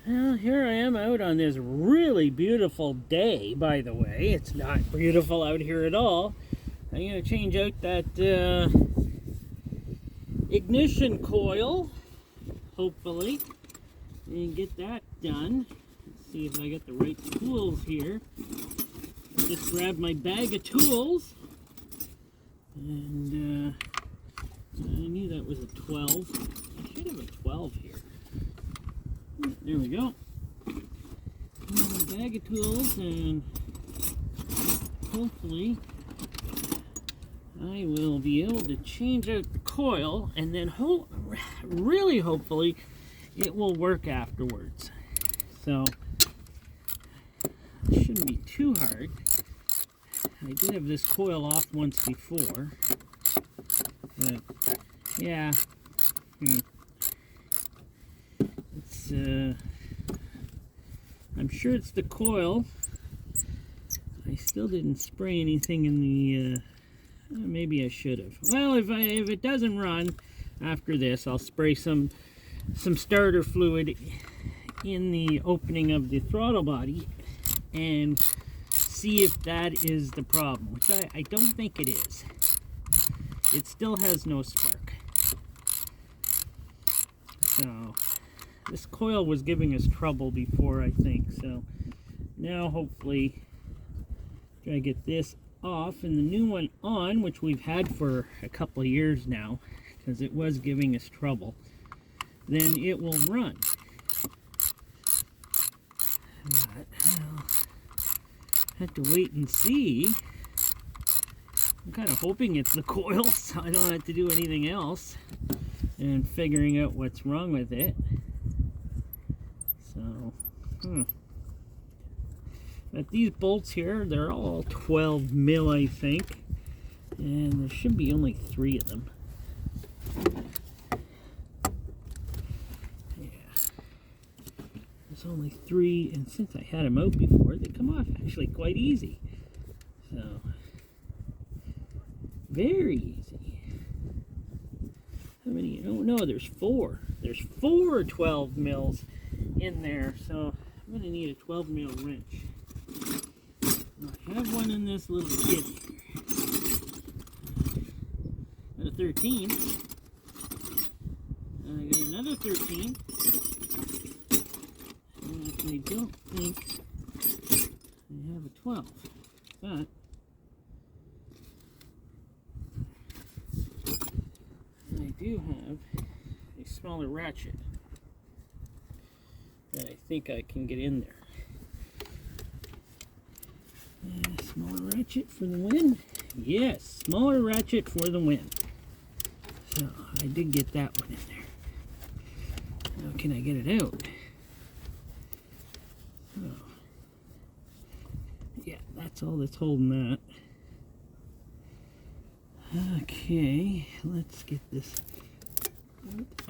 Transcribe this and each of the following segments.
Well, here I am out on this really beautiful day, by the way. It's not beautiful out here at all. I'm going to change out that ignition coil, hopefully, and get that done. Let's see if I got the right tools here. Just grab my bag of tools, and I knew that was a 12. I should have a 12 here. There we go. A bag of tools, and hopefully I will be able to change out the coil, and then really hopefully it will work afterwards. So it shouldn't be too hard. I did have this coil off once before, but yeah. It's I'm sure it's the coil. I still didn't spray anything in the maybe I should have. Well, if it doesn't run after this, I'll spray some starter fluid in the opening of the throttle body and see if that is the problem, which I don't think it is. It still has no spark. So this coil was giving us trouble before, I think. So now hopefully try to get this off and the new one on, which we've had for a couple of years now because it was giving us trouble. Then it will run. But I'll have to wait and see. I'm kind of hoping it's the coil so I don't have to do anything else and figuring out what's wrong with it. So, But these bolts here, they're all 12 mil, I think. And there should be only 3 of them. Yeah. There's only 3, and since I had them out before, they come off actually quite easy. So, very easy. How many? Oh no, there's 4. There's 4 12 mils in there, so I'm going to need a 12 mil wrench. I have one in this little kit here. Got a 13. And I got another 13. And I don't think I have a 12. But I do have a smaller ratchet that I think I can get in there. Smaller ratchet for the win. Yes, smaller ratchet for the win. So I did get that one in there. Now can I get it out? Oh. Yeah, that's all that's holding that. Okay, let's get this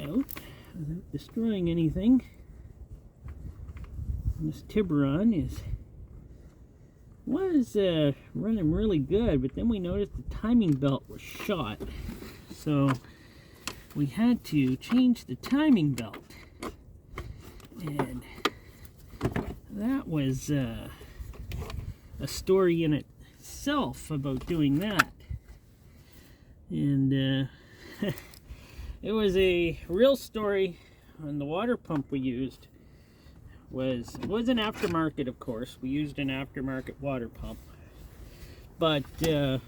out without destroying anything. This Tiburon was running really good, but then we noticed the timing belt was shot, so we had to change the timing belt, and that was a story in itself about doing that. And it was a real story on the water pump we used. It was an aftermarket, of course. We used an aftermarket water pump, but the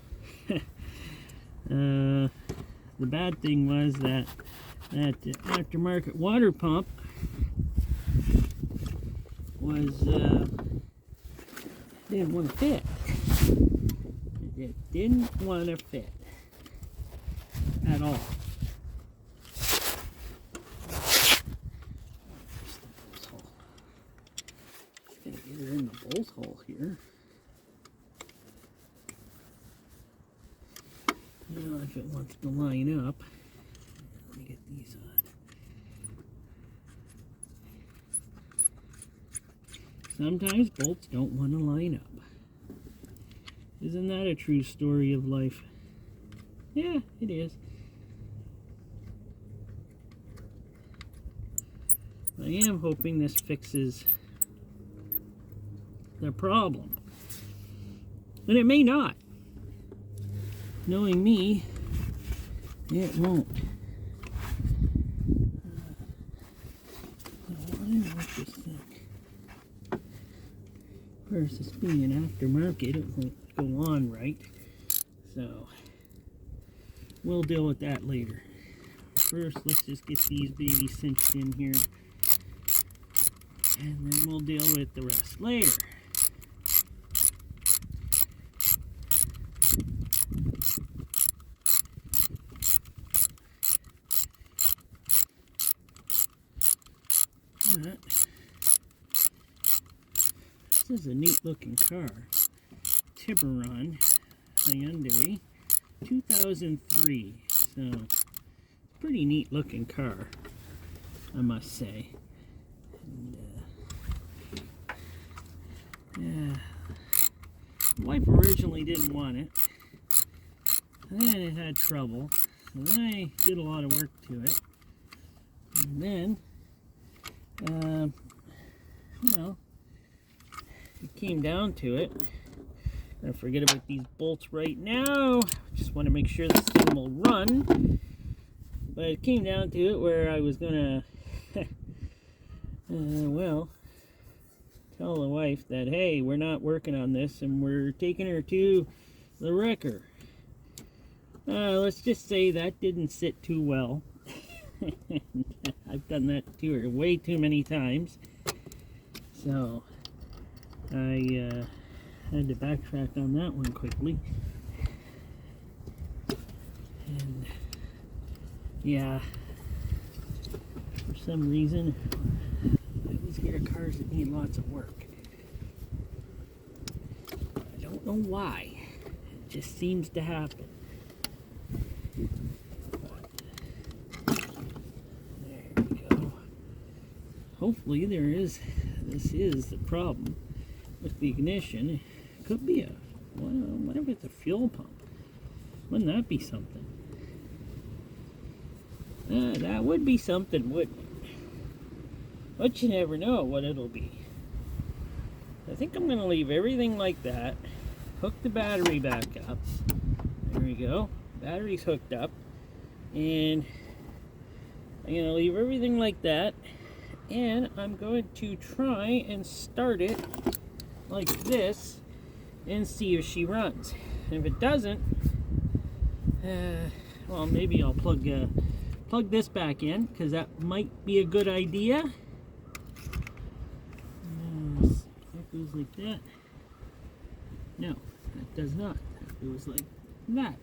bad thing was that aftermarket water pump was didn't want to fit. It didn't want to fit at all. In the bolt hole here. Now if it wants to line up, let me get these on. Sometimes bolts don't want to line up. Isn't that a true story of life? Yeah, it is. I am hoping this fixes the problem. But it may not. Knowing me, it won't. I wonder what this thing. Of course, this being an aftermarket, it won't go on right. So, we'll deal with that later. First, let's just get these babies cinched in here. And then we'll deal with the rest later. But this is a neat looking car. Tiburon, Hyundai, 2003. So, pretty neat looking car, I must say. And, wife originally didn't want it. And then it had trouble. So then I did a lot of work to it. And then, it came down to it. I'm gonna forget about these bolts right now. Just want to make sure this thing will run. But it came down to it where I was gonna, tell the wife that, hey, we're not working on this and we're taking her to the wrecker. Let's just say that didn't sit too well. I've done that to her way too many times. So, I had to backtrack on that one quickly. And, yeah, for some reason, I always hear cars that need lots of work. I don't know why. It just seems to happen. There we go. Hopefully this is the problem with the ignition. It could be what if it's a fuel pump? Wouldn't that be something? That would be something, wouldn't it? But you never know what it'll be. I think I'm going to leave everything like that. Hook the battery back up. There we go. Battery's hooked up. And I'm going to leave everything like that. And I'm going to try and start it like this and see if she runs. And if it doesn't, well, maybe I'll plug this back in, because that might be a good idea. That goes like that. No, that does not. That goes like that.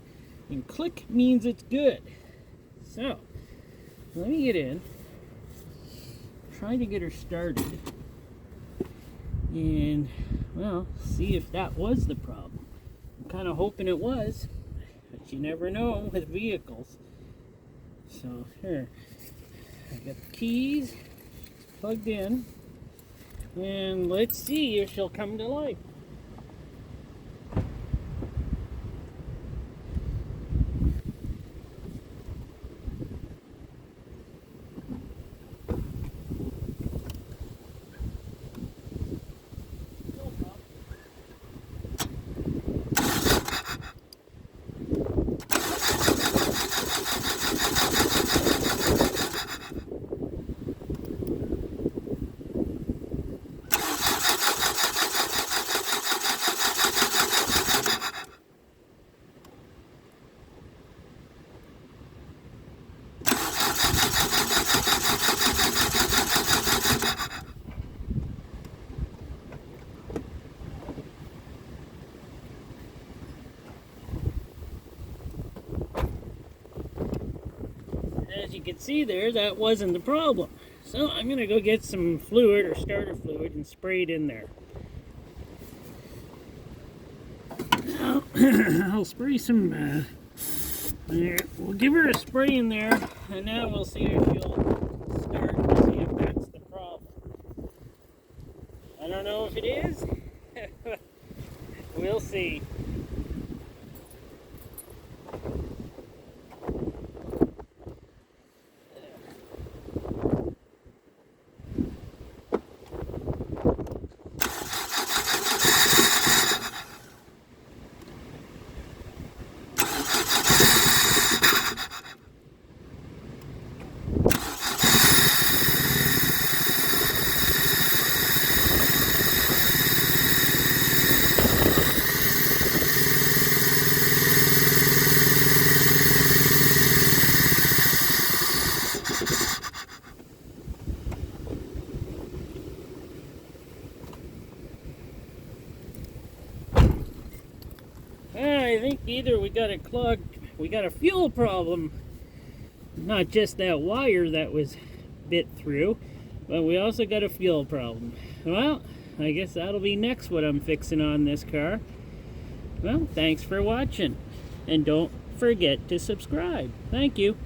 And click means it's good. So, let me get in. Try to get her started. And, well, see if that was the problem. I'm kind of hoping it was. But you never know with vehicles. So, here. I got the keys plugged in. And let's see if she'll come to life. As you can see there, that wasn't the problem. So I'm going to go get some fluid or starter fluid and spray it in there. Now, I'll spray some, we'll give her a spray in there, and now we'll see if she'll start and see if that's the problem. I don't know if it is. We'll see. think either we got it clogged, we got a fuel problem, not just that wire that was bit through, but we also got a fuel problem. Well, I guess that'll be next what I'm fixing on this car. Well, thanks for watching, and don't forget to subscribe. Thank you.